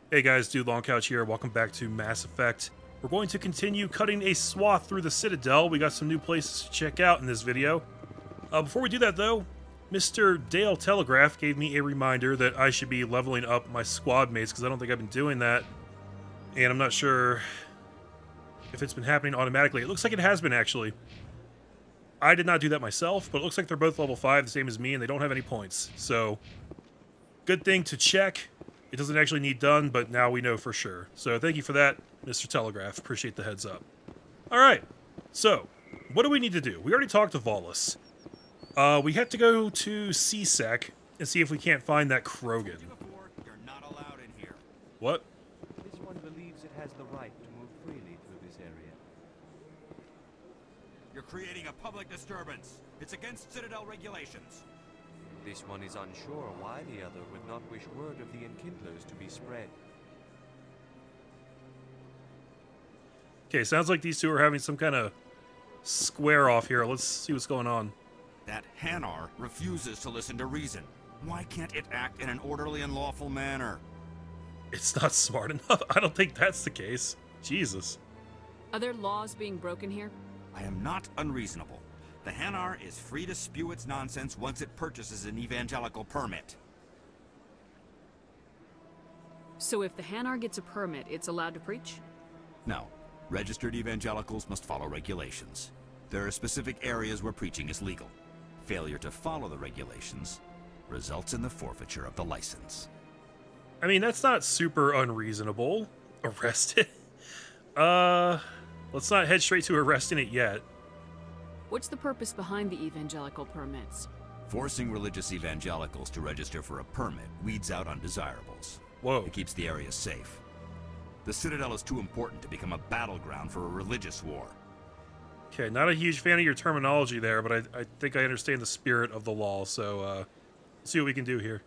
Hey guys, Dude Long Couch here. Welcome back to Mass Effect. We're going to continue cutting a swath through the Citadel. We got some new places to check out in this video. Before we do that though, Mr. Dale Telegraph gave me a reminder that I should be leveling up my squad mates because I don't think I've been doing that. And I'm not sure if it's been happening automatically. It looks like it has been actually. I did not do that myself, but it looks like they're both level 5, the same as me, and they don't have any points. So, good thing to check. It doesn't actually need done, but now we know for sure. So thank you for that, Mr. Telegraph. Appreciate the heads up. Alright, so, what do we need to do? We already talked to Volus. We have to go to C-Sec and see if we can't find that Krogan. You're not allowed in here. What? This one believes it has the right to move freely through this area. You're creating a public disturbance. It's against Citadel regulations. This one is unsure why the other would not wish word of the enkindlers to be spread. Okay, sounds like these two are having some kind of square off here. Let's see what's going on. That Hanar refuses to listen to reason. Why can't it act in an orderly and lawful manner? It's not smart enough. I don't think that's the case. Jesus. Are there laws being broken here? I am not unreasonable. The Hanar is free to spew its nonsense once it purchases an evangelical permit. So if the Hanar gets a permit, it's allowed to preach? No. Registered evangelicals must follow regulations. There are specific areas where preaching is legal. Failure to follow the regulations results in the forfeiture of the license. I mean, that's not super unreasonable. Arrested? Let's not head straight to arresting it yet. What's the purpose behind the evangelical permits? Forcing religious evangelicals to register for a permit weeds out undesirables. Whoa. It keeps the area safe. The Citadel is too important to become a battleground for a religious war. Okay, not a huge fan of your terminology there, but I think I understand the spirit of the law, so, let's see what we can do here.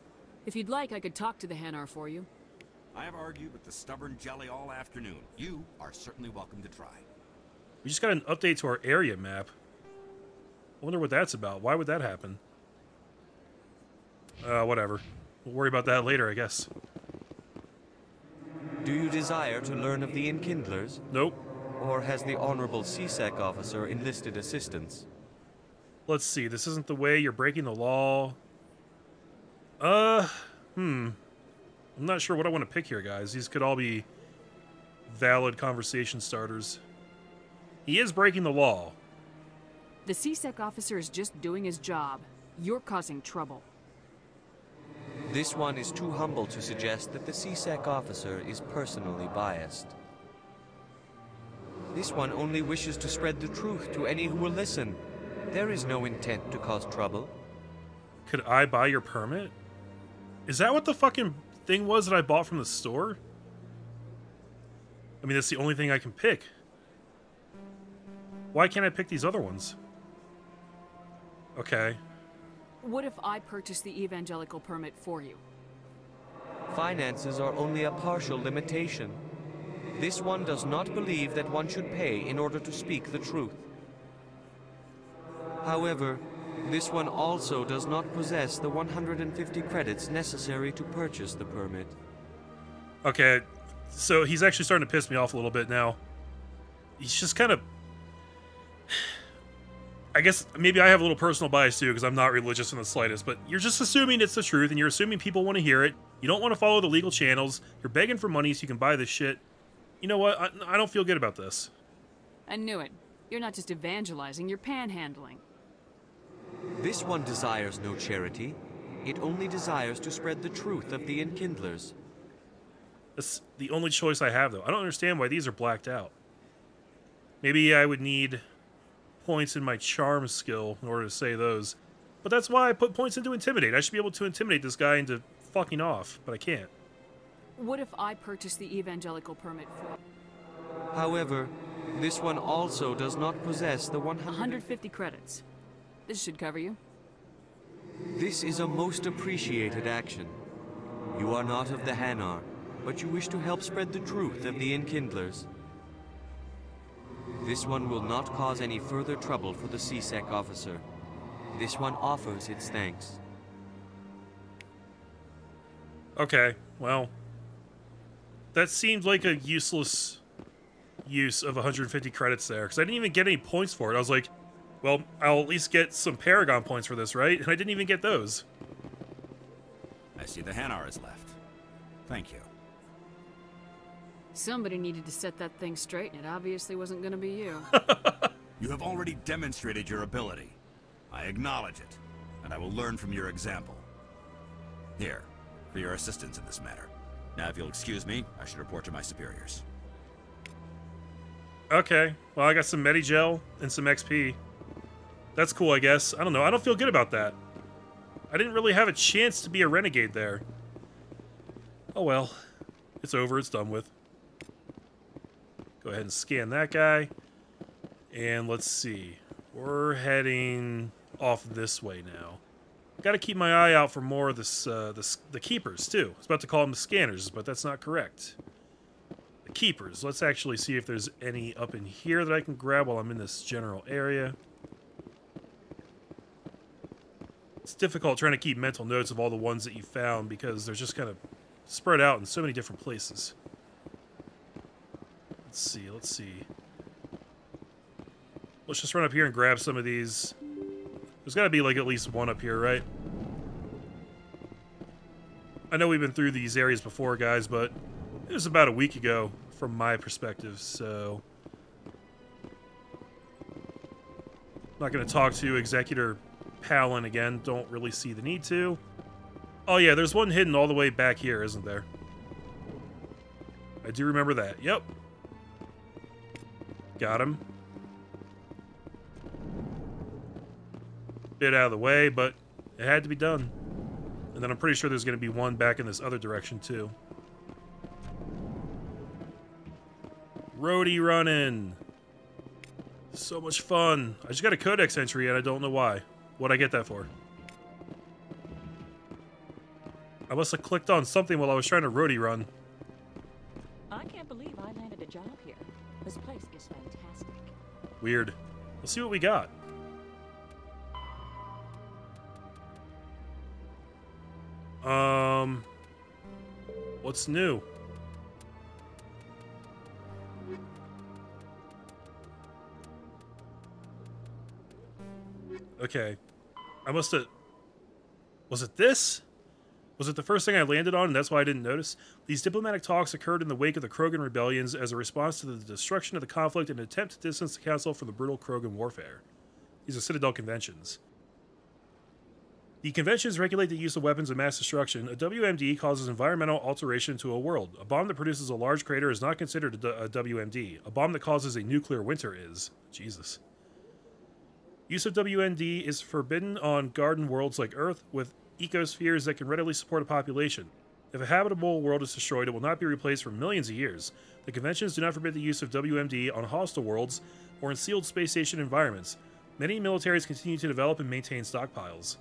If you'd like, I could talk to the Hanar for you. I have argued with the stubborn jelly all afternoon. You are certainly welcome to try. We just got an update to our area map. I wonder what that's about. Why would that happen? Whatever. We'll worry about that later, I guess. Do you desire to learn of the enkindlers? Nope. Or has the Honorable C-Sec officer enlisted assistance? Let's see. This isn't the way. You're breaking the law. I'm not sure what I want to pick here, guys. These could all be valid conversation starters. He is breaking the law. The C-Sec officer is just doing his job. You're causing trouble. This one is too humble to suggest that the C-Sec officer is personally biased. This one only wishes to spread the truth to any who will listen. There is no intent to cause trouble. Could I buy your permit? Is that what the fucking thing was that I bought from the store? I mean, that's the only thing I can pick. Why can't I pick these other ones? Okay. What if I purchase the evangelical permit for you? Finances are only a partial limitation. This one does not believe that one should pay in order to speak the truth. However, this one also does not possess the 150 credits necessary to purchase the permit. Okay, so he's actually starting to piss me off a little bit now. He's just kind of... I guess maybe I have a little personal bias too because I'm not religious in the slightest, but you're just assuming it's the truth and you're assuming people want to hear it. You don't want to follow the legal channels. You're begging for money so you can buy this shit. You know what? I don't feel good about this. I knew it. You're not just evangelizing, you're panhandling. This one desires no charity. It only desires to spread the truth of the enkindlers. That's the only choice I have, though. I don't understand why these are blacked out. Maybe I would need points in my charm skill in order to say those. But that's why I put points into intimidate. I should be able to intimidate this guy into fucking off, but I can't. What if I purchase the evangelical permit for... However, this one also does not possess the 150 credits. This should cover you. This is a most appreciated action. You are not of the Hanar, but you wish to help spread the truth of the enkindlers. This one will not cause any further trouble for the C-Sec officer. This one offers its thanks. Okay, well, That seemed like a useless use of 150 credits there, because I didn't even get any points for it. I was like, well, I'll at least get some Paragon points for this, right? And I didn't even get those. I see the Hanar is left. Thank you. Somebody needed to set that thing straight, and it obviously wasn't going to be you. You have already demonstrated your ability. I acknowledge it, and I will learn from your example. Here, for your assistance in this matter. Now, if you'll excuse me, I should report to my superiors. Okay, well, I got some Medigel and some XP. That's cool, I guess. I don't know, I don't feel good about that. I didn't really have a chance to be a renegade there. Oh well, it's over, it's done with. Go ahead and scan that guy. And let's see. We're heading off this way now. Got to keep my eye out for more of this, the keepers, too. I was about to call them the scanners, but that's not correct. The keepers. Let's actually see if there's any up in here that I can grab while I'm in this general area. It's difficult trying to keep mental notes of all the ones that you found because they're just kind of spread out in so many different places. Let's see, let's see. Let's just run up here and grab some of these. There's got to be like at least one up here, right? I know we've been through these areas before, guys, but it was about a week ago from my perspective, so... Not going to talk to Executor Palin again. Don't really see the need to. Oh yeah, there's one hidden all the way back here, isn't there? I do remember that. Yep. Got him. Bit out of the way, but it had to be done. And then I'm pretty sure there's going to be one back in this other direction, too. Roadie running. So much fun. I just got a codex entry and I don't know why. What'd I get that for? I must have clicked on something while I was trying to roadie run. I can't believe I landed a job here. This place is fantastic. Weird. Let's see what we got. What's new? Okay. I must have... Was it this? Was it the first thing I landed on and that's why I didn't notice? These diplomatic talks occurred in the wake of the Krogan rebellions as a response to the destruction of the conflict and an attempt to distance the Council from the brutal Krogan warfare. These are Citadel conventions. The conventions regulate the use of weapons of mass destruction. A WMD causes environmental alteration to a world. A bomb that produces a large crater is not considered a WMD. A bomb that causes a nuclear winter is. Jesus. Use of WMD is forbidden on garden worlds like Earth, with ecospheres that can readily support a population. If a habitable world is destroyed, it will not be replaced for millions of years. The conventions do not forbid the use of WMD on hostile worlds or in sealed space station environments. Many militaries continue to develop and maintain stockpiles.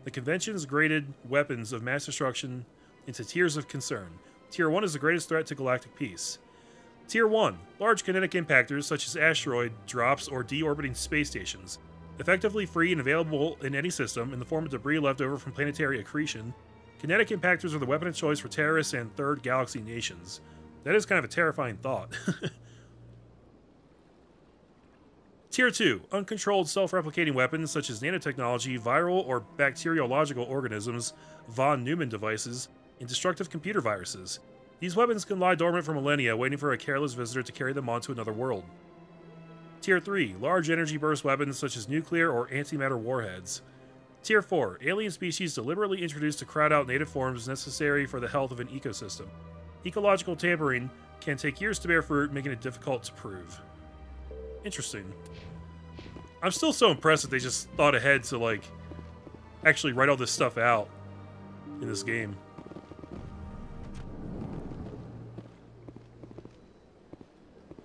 The conventions graded weapons of mass destruction into tiers of concern. Tier 1 is the greatest threat to galactic peace. Tier 1, large kinetic impactors such as asteroid drops or deorbiting space stations. Effectively free and available in any system in the form of debris left over from planetary accretion, kinetic impactors are the weapon of choice for terrorists and third galaxy nations. That is kind of a terrifying thought. Tier 2, uncontrolled self-replicating weapons such as nanotechnology, viral or bacteriological organisms, von Neumann devices, and destructive computer viruses. These weapons can lie dormant for millennia, waiting for a careless visitor to carry them on to another world. Tier 3, large energy burst weapons such as nuclear or antimatter warheads. Tier 4, alien species deliberately introduced to crowd out native forms necessary for the health of an ecosystem. Ecological tampering can take years to bear fruit, making it difficult to prove. Interesting. I'm still so impressed that they just thought ahead to, like, actually write all this stuff out in this game.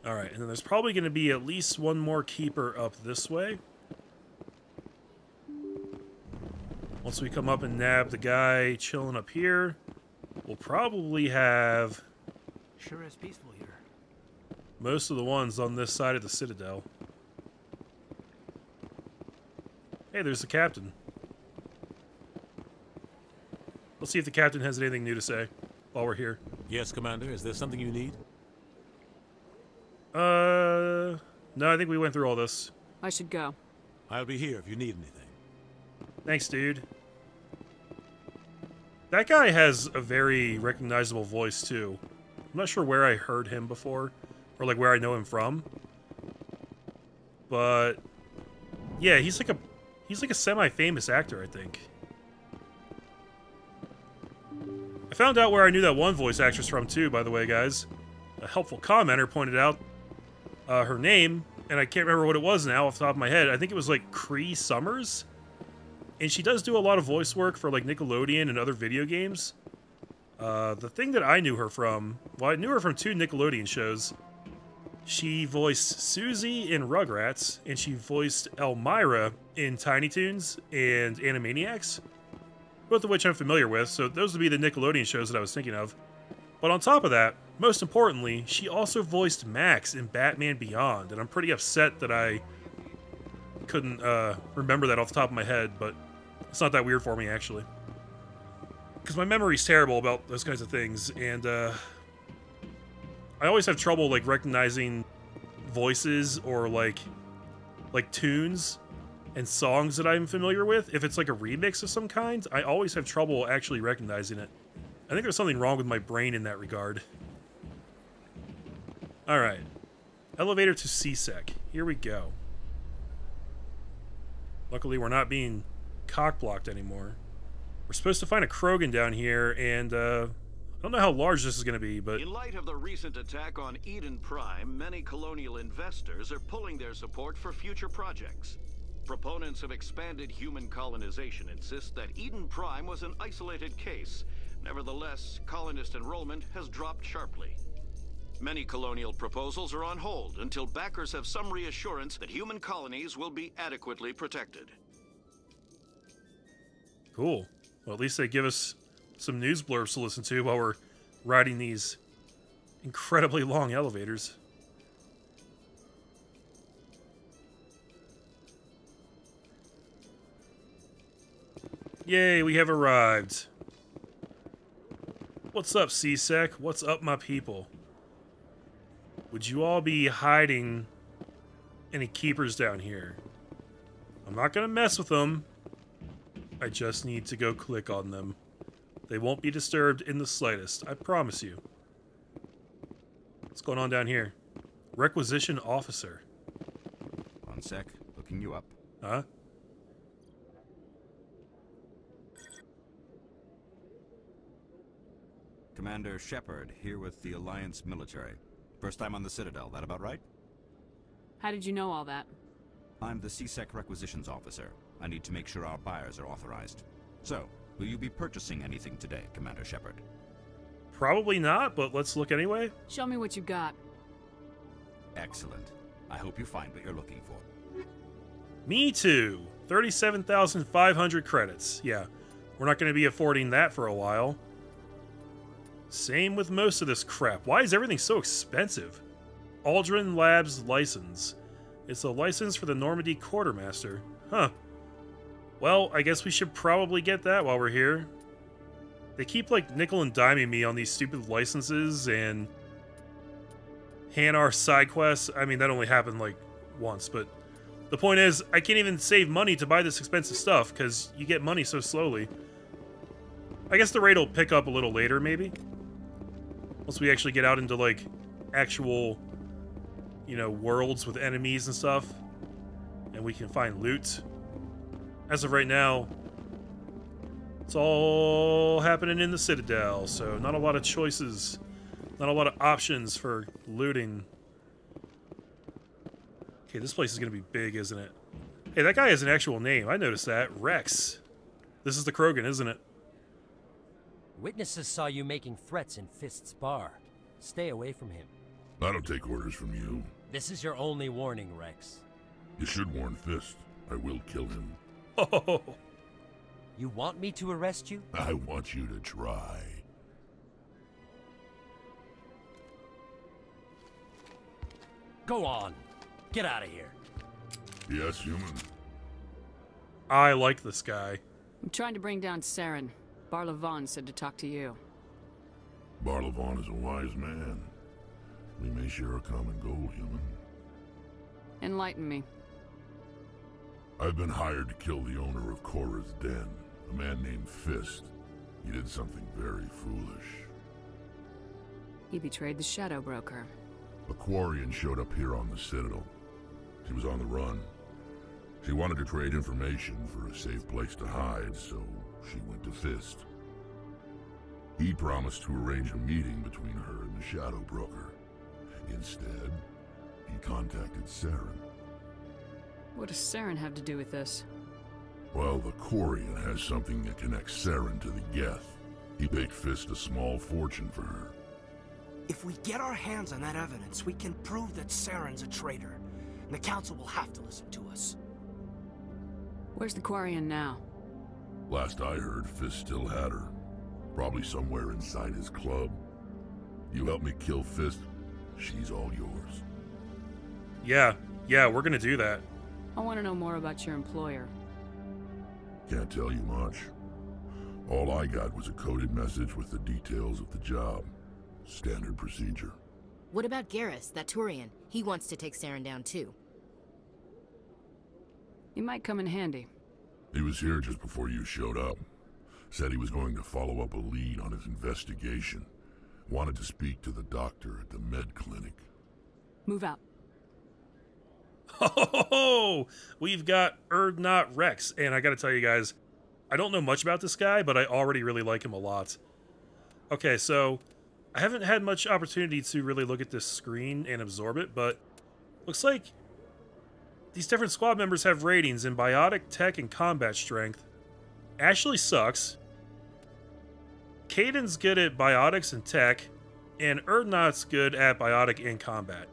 Alright, and then there's probably going to be at least one more keeper up this way. Once we come up and nab the guy chilling up here, we'll probably have... Sure is peaceful here. Most of the ones on this side of the Citadel. Hey, there's the captain. Let's see if the captain has anything new to say while we're here. Yes, Commander. Is there something you need? No, I think we went through all this. I should go. I'll be here if you need anything. Thanks, dude. That guy has a very recognizable voice, too. I'm not sure where I heard him before, or like where I know him from. But yeah, he's like a semi-famous actor, I think. I found out where I knew that one voice actress from, too, by the way, guys. A helpful commenter pointed out her name, and I can't remember what it was now off the top of my head. I think it was like Cree Summers. And she does do a lot of voice work for like Nickelodeon and other video games. The thing that I knew her from, well, I knew her from 2 Nickelodeon shows. She voiced Susie in Rugrats, and she voiced Elmira in Tiny Toons and Animaniacs, both of which I'm familiar with, so those would be the Nickelodeon shows that I was thinking of. But on top of that, most importantly, she also voiced Max in Batman Beyond, and I'm pretty upset that I couldn't remember that off the top of my head, but it's not that weird for me, actually. Because my memory's terrible about those kinds of things, and I always have trouble, like, recognizing voices or, like tunes and songs that I'm familiar with. If it's, like, a remix of some kind, I always have trouble actually recognizing it. I think there's something wrong with my brain in that regard. Alright. Elevator to CSEC. Here we go. Luckily, we're not being cock-blocked anymore. We're supposed to find a Krogan down here, and, I don't know how large this is going to be, but... In light of the recent attack on Eden Prime, many colonial investors are pulling their support for future projects. Proponents of expanded human colonization insist that Eden Prime was an isolated case. Nevertheless, colonist enrollment has dropped sharply. Many colonial proposals are on hold until backers have some reassurance that human colonies will be adequately protected. Cool. Well, at least they give us some news blurbs to listen to while we're riding these incredibly long elevators. Yay, we have arrived. What's up, CSEC? What's up, my people? Would you all be hiding any keepers down here? I'm not gonna mess with them. I just need to go click on them. They won't be disturbed in the slightest, I promise you. What's going on down here? Requisition officer. One sec, looking you up. Huh? Commander Shepard, here with the Alliance military. First time on the Citadel, that about right? How did you know all that? I'm the CSEC requisitions officer. I need to make sure our buyers are authorized. So, will you be purchasing anything today, Commander Shepard? Probably not, but let's look anyway. Show me what you got. Excellent. I hope you find what you're looking for. Me too. 37,500 credits. Yeah, we're not going to be affording that for a while. Same with most of this crap. Why is everything so expensive? Aldrin Labs license. It's a license for the Normandy Quartermaster. Huh. Well, I guess we should probably get that while we're here. They keep, like, nickel and diming me on these stupid licenses and Hanar side quests. I mean, that only happened, like, once, but the point is, I can't even save money to buy this expensive stuff, because you get money so slowly. I guess the rate will pick up a little later, maybe? Once we actually get out into, like, actual, you know, worlds with enemies and stuff, and we can find loot. As of right now, it's all happening in the Citadel, so not a lot of choices, not a lot of options for looting. Okay, this place is going to be big, isn't it? Hey, that guy has an actual name. I noticed that. Wrex. This is the Krogan, isn't it? Witnesses saw you making threats in Fist's bar. Stay away from him. I don't take orders from you. This is your only warning, Wrex. You should warn Fist. I will kill him. Oh. You want me to arrest you? I want you to try. Go on. Get out of here. Yes, human. I like this guy. I'm trying to bring down Saren. Barla Vaughn said to talk to you. Barlavon is a wise man. We may share a common goal, human. Enlighten me. I've been hired to kill the owner of Cora's Den, a man named Fist. He did something very foolish. He betrayed the Shadow Broker. A Quarian showed up here on the Citadel. She was on the run. She wanted to trade information for a safe place to hide, so she went to Fist. He promised to arrange a meeting between her and the Shadow Broker. Instead, he contacted Saren. What does Saren have to do with this? Well, the Quarian has something that connects Saren to the Geth. He paid Fist a small fortune for her. If we get our hands on that evidence, we can prove that Saren's a traitor. And the Council will have to listen to us. Where's the Quarian now? Last I heard, Fist still had her. Probably somewhere inside his club. You help me kill Fist, she's all yours. Yeah, we're gonna do that. I want to know more about your employer. Can't tell you much. All I got was a coded message with the details of the job. Standard procedure. What about Garrus, that Turian? He wants to take Saren down too. He might come in handy. He was here just before you showed up. Said he was going to follow up a lead on his investigation. Wanted to speak to the doctor at the med clinic. Move out. Oh, we've got Urdnot Wrex, and I gotta tell you guys, I don't know much about this guy, but I already really like him a lot. Okay, so I haven't had much opportunity to really look at this screen and absorb it, but looks like these different squad members have ratings in biotic, tech, and combat strength. Ashley sucks. Kaiden's good at biotics and tech, and Urdnot's good at biotic and combat.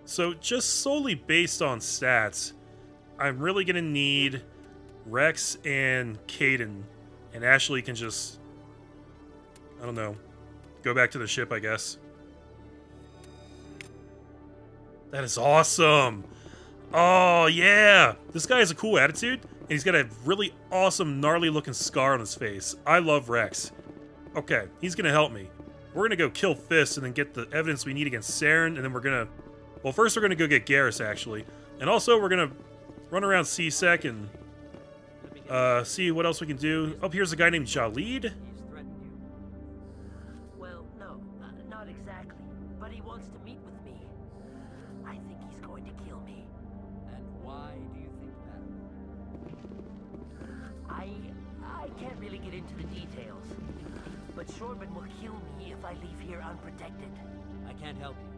So just solely based on stats, I'm really going to need Wrex and Kaiden, and Ashley can just, I don't know, go back to the ship, I guess. That is awesome! Oh, yeah! This guy has a cool attitude, and he's got a really awesome, gnarly-looking scar on his face. I love Wrex. Okay, he's going to help me. We're going to go kill Fist and then get the evidence we need against Saren, and then we're going to... Well, first we're going to go get Garrus, actually. And also, we're going to run around C-Sec and see what else we can do. Oh, here's a guy named Jalid. Well, no, not exactly. But he wants to meet with me. I think he's going to kill me. And why do you think that? I can't really get into the details. But Shorban will kill me if I leave here unprotected. I can't help you.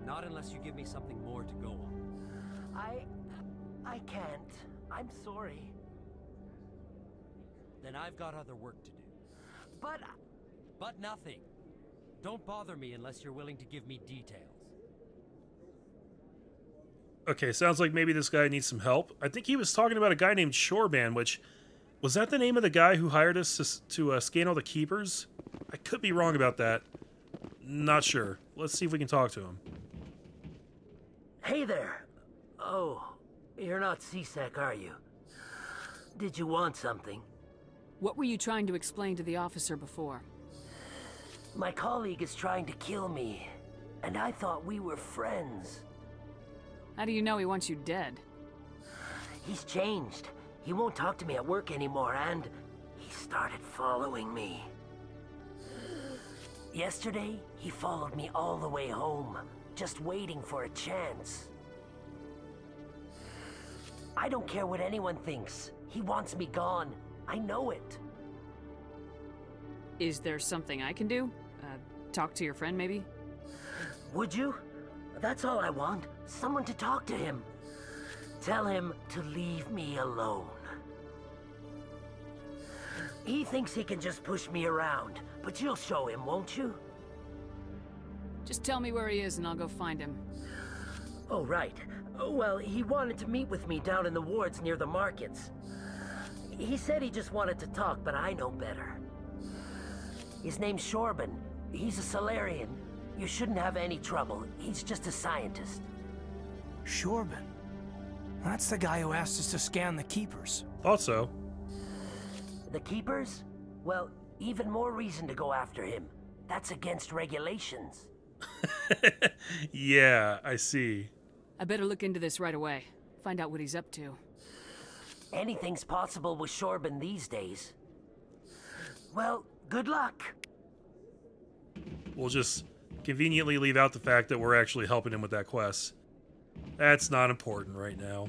Not unless you give me something more to go on. I can't. I'm sorry. Then I've got other work to do. But nothing. Don't bother me unless you're willing to give me details. Okay, sounds like maybe this guy needs some help. I think he was talking about a guy named Shorban, which... Was that the name of the guy who hired us to scan all the keepers? I could be wrong about that. Not sure. Let's see if we can talk to him. Hey there. Oh, you're not C-Sec, are you? Did you want something? What were you trying to explain to the officer before? My colleague is trying to kill me, and I thought we were friends. How do you know he wants you dead? He's changed. He won't talk to me at work anymore, and he started following me. Yesterday, he followed me all the way home, just waiting for a chance. I don't care what anyone thinks. He wants me gone. I know it. Is there something I can do? Talk to your friend, maybe? Would you? That's all I want. Someone to talk to him. Tell him to leave me alone. He thinks he can just push me around, but you'll show him, won't you? Just tell me where he is and I'll go find him. Oh, right. Well, he wanted to meet with me down in the wards near the markets. He said he just wanted to talk, but I know better. His name's Shorban. He's a Solarian. You shouldn't have any trouble. He's just a scientist. Shorban? That's the guy who asked us to scan the keepers. Thought so. The keepers? Well, even more reason to go after him. That's against regulations. Yeah, I see. I better look into this right away. Find out what he's up to. Anything's possible with Shorban these days. Well, good luck. We'll just conveniently leave out the fact that we're actually helping him with that quest. That's not important right now.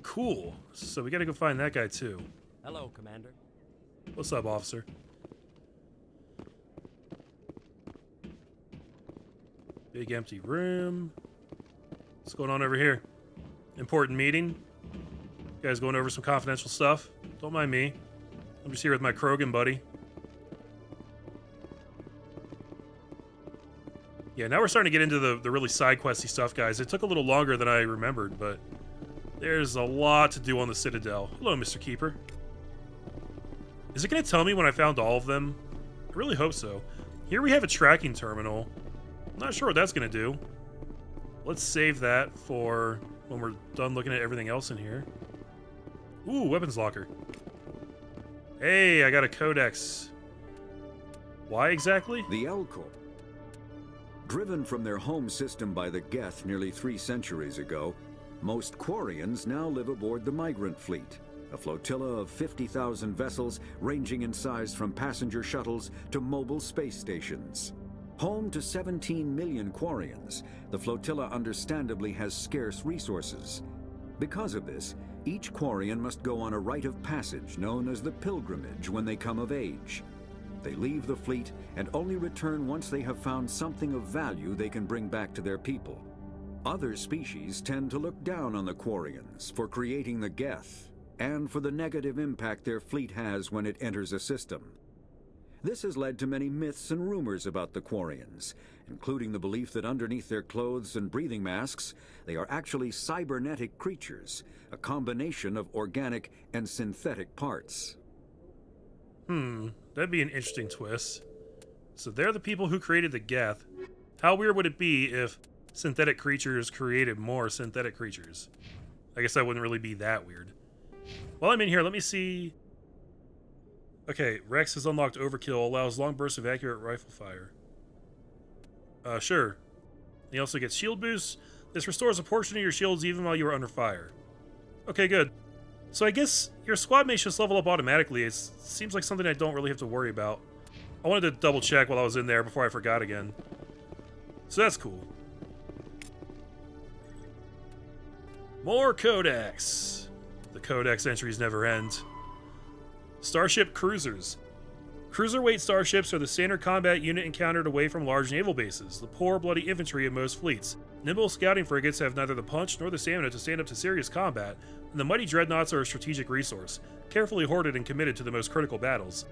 Cool. So we gotta go find that guy too. Hello, Commander. What's up, officer? Big empty room. What's going on over here? Important meeting? You guys going over some confidential stuff? Don't mind me. I'm just here with my Krogan buddy. Yeah, now we're starting to get into the really side questy stuff, guys. It took a little longer than I remembered, but there's a lot to do on the Citadel. Hello, Mr. Keeper. Is it going to tell me when I found all of them? I really hope so. Here we have a tracking terminal. I'm not sure what that's going to do. Let's save that for when we're done looking at everything else in here. Ooh, weapons locker. Hey, I got a codex. Why exactly? The Elcor. Driven from their home system by the Geth nearly 3 centuries ago, most Quarians now live aboard the Migrant Fleet, a flotilla of 50,000 vessels ranging in size from passenger shuttles to mobile space stations. Home to 17 million Quarians, the flotilla understandably has scarce resources. Because of this, each Quarian must go on a rite of passage known as the pilgrimage when they come of age. They leave the fleet and only return once they have found something of value they can bring back to their people. Other species tend to look down on the Quarians for creating the Geth and for the negative impact their fleet has when it enters a system. This has led to many myths and rumors about the Quarians, including the belief that underneath their clothes and breathing masks, they are actually cybernetic creatures, a combination of organic and synthetic parts. That'd be an interesting twist. So they're the people who created the Geth. How weird would it be if synthetic creatures created more synthetic creatures? I guess that wouldn't really be that weird. While I'm in here, let me see... Okay, Wrex has unlocked Overkill, allows long bursts of accurate rifle fire. Sure. He also gets shield boosts. This restores a portion of your shields even while you are under fire. Okay, good. So I guess your squad mates just level up automatically. It seems like something I don't really have to worry about. I wanted to double check while I was in there before I forgot again. So that's cool. More codex. The codex entries never end. Starship cruisers. Cruiserweight starships are the standard combat unit encountered away from large naval bases, the poor, bloody infantry of most fleets. Nimble scouting frigates have neither the punch nor the stamina to stand up to serious combat, and the mighty dreadnoughts are a strategic resource, carefully hoarded and committed to the most critical battles.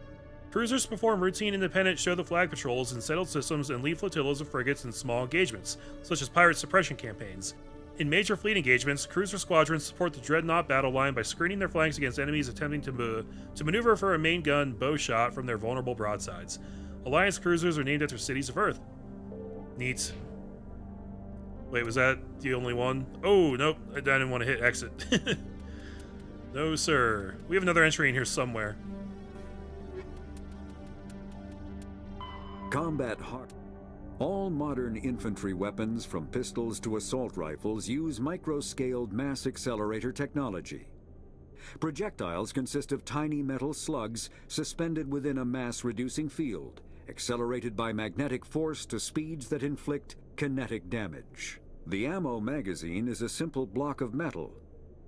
Cruisers perform routine independent show-the-flag patrols in settled systems and lead flotillas of frigates in small engagements, such as pirate suppression campaigns. In major fleet engagements, cruiser squadrons support the dreadnought battle line by screening their flanks against enemies attempting to maneuver for a main gun bow shot from their vulnerable broadsides. Alliance cruisers are named after cities of Earth. Neat. Wait, was that the only one? Oh, nope, I didn't want to hit exit. No, sir. We have another entry in here somewhere. Combat hard. All modern infantry weapons, from pistols to assault rifles, use micro-scaled mass accelerator technology. Projectiles consist of tiny metal slugs suspended within a mass-reducing field, accelerated by magnetic force to speeds that inflict kinetic damage. The ammo magazine is a simple block of metal.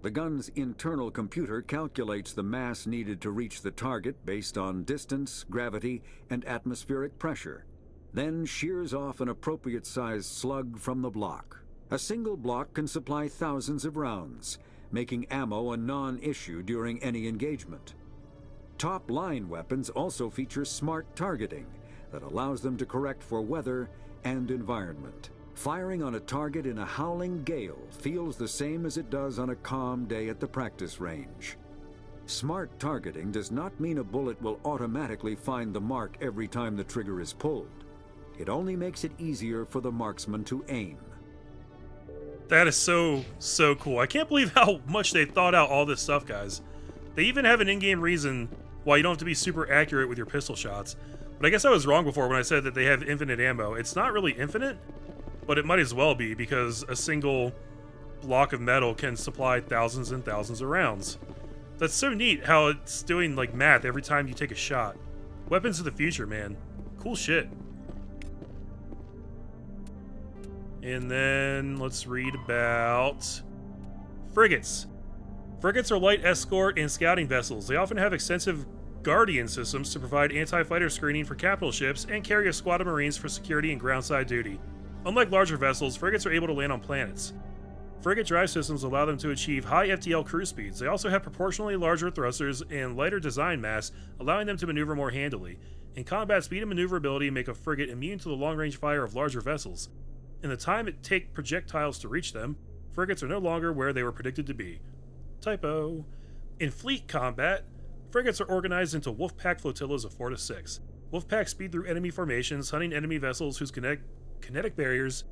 The gun's internal computer calculates the mass needed to reach the target based on distance, gravity, and atmospheric pressure, then shears off an appropriate-sized slug from the block. A single block can supply thousands of rounds, making ammo a non-issue during any engagement. Top-line weapons also feature smart targeting that allows them to correct for weather and environment. Firing on a target in a howling gale feels the same as it does on a calm day at the practice range. Smart targeting does not mean a bullet will automatically find the mark every time the trigger is pulled. It only makes it easier for the marksman to aim. That is so cool. I can't believe how much they thought out all this stuff, guys. They even have an in-game reason why you don't have to be super accurate with your pistol shots. But I guess I was wrong before when I said that they have infinite ammo. It's not really infinite, but it might as well be, because a single block of metal can supply thousands and thousands of rounds. That's so neat how it's doing like math every time you take a shot. Weapons of the future, man. Cool shit. And then let's read about frigates. Frigates are light escort and scouting vessels. They often have extensive Guardian systems to provide anti-fighter screening for capital ships and carry a squad of Marines for security and groundside duty. Unlike larger vessels, frigates are able to land on planets. Frigate drive systems allow them to achieve high FTL cruise speeds. They also have proportionally larger thrusters and lighter design mass, allowing them to maneuver more handily. In combat, speed and maneuverability make a frigate immune to the long-range fire of larger vessels. In the time it takes projectiles to reach them, frigates are no longer where they were predicted to be. Typo. In fleet combat, frigates are organized into wolfpack flotillas of 4 to 6. Wolfpacks speed through enemy formations, hunting enemy vessels whose kinetic barriers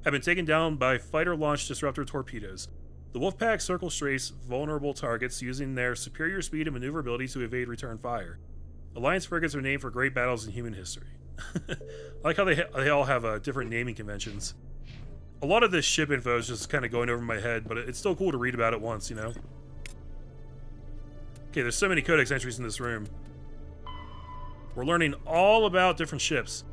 have been taken down by fighter-launched disruptor torpedoes. The Wolfpack circle strafe vulnerable targets using their superior speed and maneuverability to evade return fire. Alliance frigates are named for great battles in human history. I like how they all have different naming conventions. A lot of this ship info is just kind of going over my head, but it's still cool to read about it once, you know? Okay, there's so many codex entries in this room. We're learning all about different ships.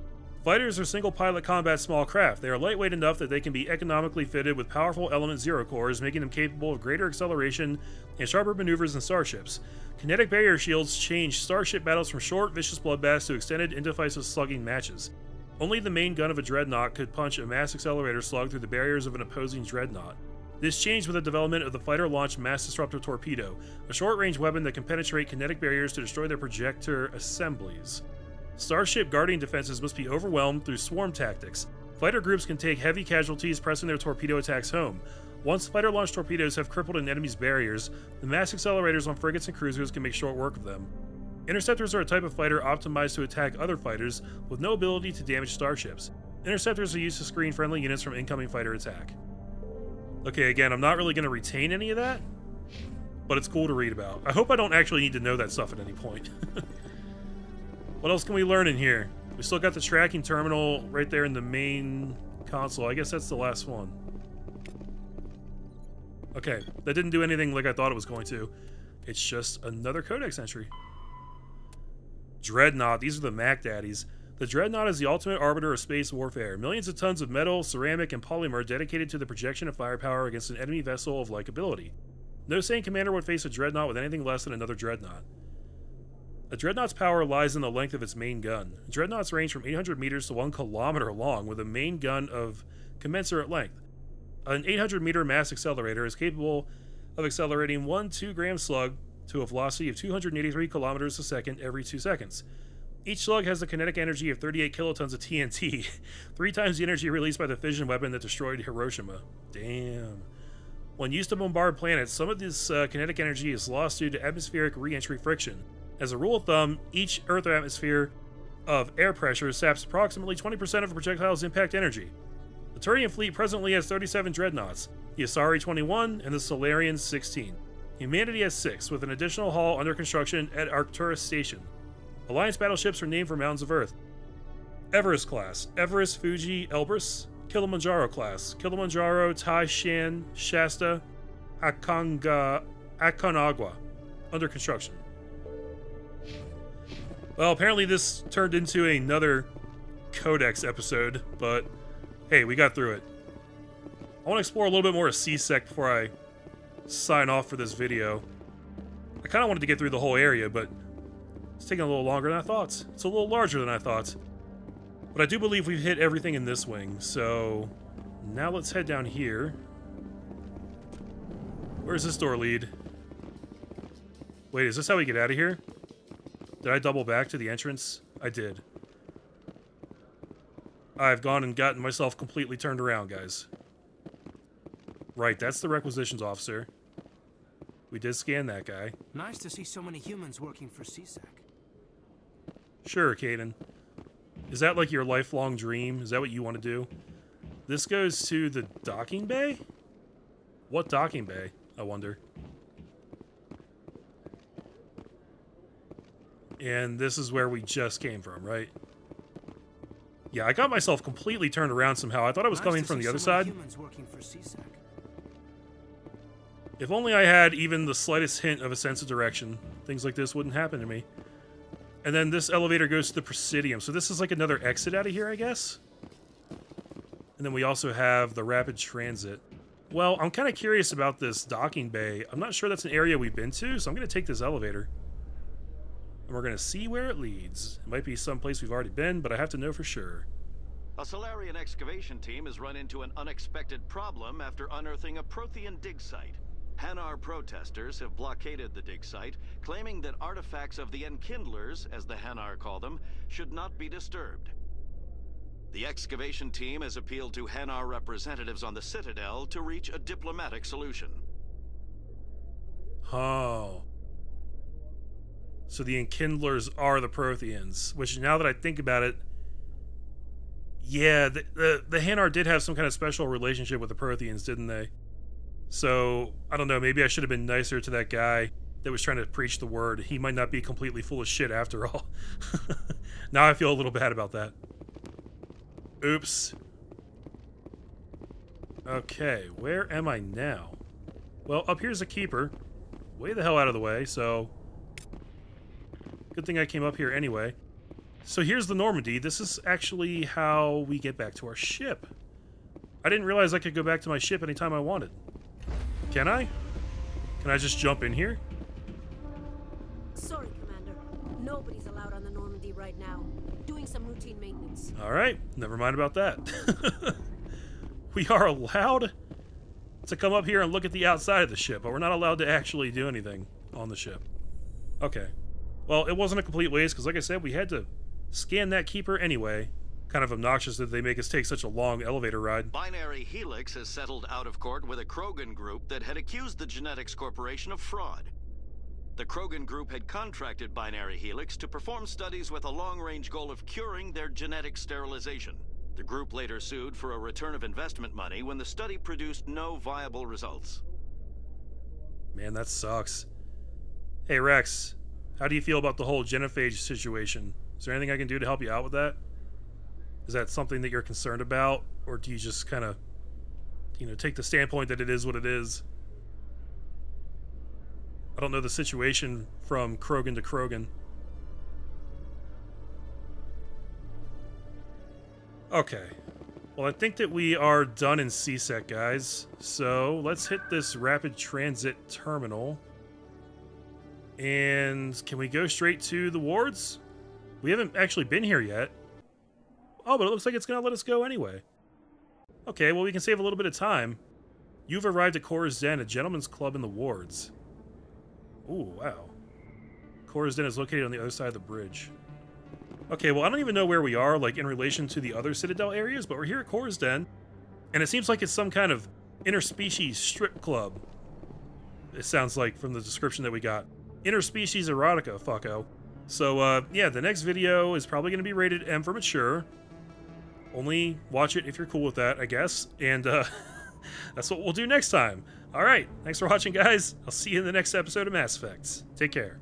Fighters are single-pilot combat small craft. They are lightweight enough that they can be economically fitted with powerful Element Zero cores, making them capable of greater acceleration and sharper maneuvers than starships. Kinetic barrier shields change starship battles from short, vicious bloodbaths to extended, indecisive slugging matches. Only the main gun of a dreadnought could punch a mass accelerator slug through the barriers of an opposing dreadnought. This changed with the development of the fighter-launched mass disruptor torpedo, a short-range weapon that can penetrate kinetic barriers to destroy their projector assemblies. Starship Guardian defenses must be overwhelmed through swarm tactics. Fighter groups can take heavy casualties pressing their torpedo attacks home. Once fighter-launched torpedoes have crippled an enemy's barriers, the mass accelerators on frigates and cruisers can make short work of them. Interceptors are a type of fighter optimized to attack other fighters with no ability to damage starships. Interceptors are used to screen friendly units from incoming fighter attack. Okay, again, I'm not really going to retain any of that, but it's cool to read about. I hope I don't actually need to know that stuff at any point. What else can we learn in here? We still got the tracking terminal right there in the main console. I guess that's the last one. Okay, that didn't do anything like I thought it was going to. It's just another codex entry. Dreadnought. These are the Mac Daddies. The Dreadnought is the ultimate arbiter of space warfare. Millions of tons of metal, ceramic, and polymer dedicated to the projection of firepower against an enemy vessel of like ability. No sane commander would face a Dreadnought with anything less than another Dreadnought. A Dreadnought's power lies in the length of its main gun. Dreadnoughts range from 800 meters to 1 kilometer long, with a main gun of commensurate length. An 800-meter mass accelerator is capable of accelerating one 2-gram slug to a velocity of 283 kilometers a second every 2 seconds. Each slug has the kinetic energy of 38 kilotons of TNT, 3 times the energy released by the fission weapon that destroyed Hiroshima. Damn. When used to bombard planets, some of this kinetic energy is lost due to atmospheric re-entry friction. As a rule of thumb, each Earth atmosphere of air pressure saps approximately 20% of a projectile's impact energy. The Turian fleet presently has 37 dreadnoughts, the Asari 21 and the Solarian 16. Humanity has 6, with an additional hull under construction at Arcturus Station. Alliance battleships are named for mountains of Earth. Everest class, Everest, Fuji, Elbrus. Kilimanjaro class, Kilimanjaro, Taishan, Shasta, Aconcagua, under construction. Well, apparently this turned into another Codex episode, but hey, we got through it. I want to explore a little bit more of C-Sec before I sign off for this video. I kind of wanted to get through the whole area, but it's taking a little longer than I thought. It's a little larger than I thought. But I do believe we've hit everything in this wing, so now let's head down here. Where's this door lead? Wait, is this how we get out of here? Did I double back to the entrance? I did. I've gone and gotten myself completely turned around, guys. Right, that's the requisitions officer. We did scan that guy. Nice to see so many humans working for C-Sec. Sure, Caden. Is that like your lifelong dream? Is that what you want to do? This goes to the docking bay? What docking bay, I wonder? And this is where we just came from, right? Yeah, I got myself completely turned around somehow. I thought I was coming from the other side. If only I had even the slightest hint of a sense of direction, things like this wouldn't happen to me. And then this elevator goes to the Presidium. So this is like another exit out of here, I guess? And then we also have the Rapid Transit. Well, I'm kind of curious about this docking bay. I'm not sure that's an area we've been to, so I'm going to take this elevator. And we're going to see where it leads. It might be someplace we've already been, but I have to know for sure. A Solarian excavation team has run into an unexpected problem after unearthing a Prothean dig site. Hanar protesters have blockaded the dig site, claiming that artifacts of the Enkindlers, as the Hanar call them, should not be disturbed. The excavation team has appealed to Hanar representatives on the Citadel to reach a diplomatic solution. Oh. So the Enkindlers are the Protheans, which now that I think about it, yeah, the Hanar did have some kind of special relationship with the Protheans, didn't they? So, I don't know, maybe I should have been nicer to that guy that was trying to preach the word. He might not be completely full of shit after all. Now I feel a little bad about that. Oops. Okay, where am I now? Well, up here's a keeper. Way the hell out of the way, so... Good thing I came up here anyway. So here's the Normandy. This is actually how we get back to our ship. I didn't realize I could go back to my ship anytime I wanted. Can I? Can I just jump in here? Sorry, Commander. Nobody's allowed on the Normandy right now. Doing some routine maintenance. Alright, never mind about that. We are allowed to come up here and look at the outside of the ship, but we're not allowed to actually do anything on the ship. Okay. Well, it wasn't a complete waste, because like I said, we had to scan that keeper anyway. Kind of obnoxious that they make us take such a long elevator ride. Binary Helix has settled out of court with a Krogan group that had accused the Genetics Corporation of fraud. The Krogan group had contracted Binary Helix to perform studies with a long-range goal of curing their genetic sterilization. The group later sued for a return of investment money when the study produced no viable results. Man, that sucks. Hey, Wrex, how do you feel about the whole genophage situation? Is there anything I can do to help you out with that? Is that something that you're concerned about? Or do you just kind of, you know, take the standpoint that it is what it is? I don't know the situation from Krogan to Krogan. Okay. Well, I think that we are done in CSEC, guys. So let's hit this rapid transit terminal. And can we go straight to the wards? We haven't actually been here yet. Oh, but it looks like it's going to let us go anyway. Okay, well, we can save a little bit of time. You've arrived at Cora's Den, a gentleman's club in the wards. Ooh, wow. Cora's Den is located on the other side of the bridge. Okay, well, I don't even know where we are, like, in relation to the other Citadel areas, but we're here at Cora's Den, and it seems like it's some kind of interspecies strip club. It sounds like from the description that we got. Interspecies erotica, fucko. So, yeah, the next video is probably going to be rated M for mature. Only watch it if you're cool with that, I guess. And, that's what we'll do next time. Alright, thanks for watching, guys. I'll see you in the next episode of Mass Effect. Take care.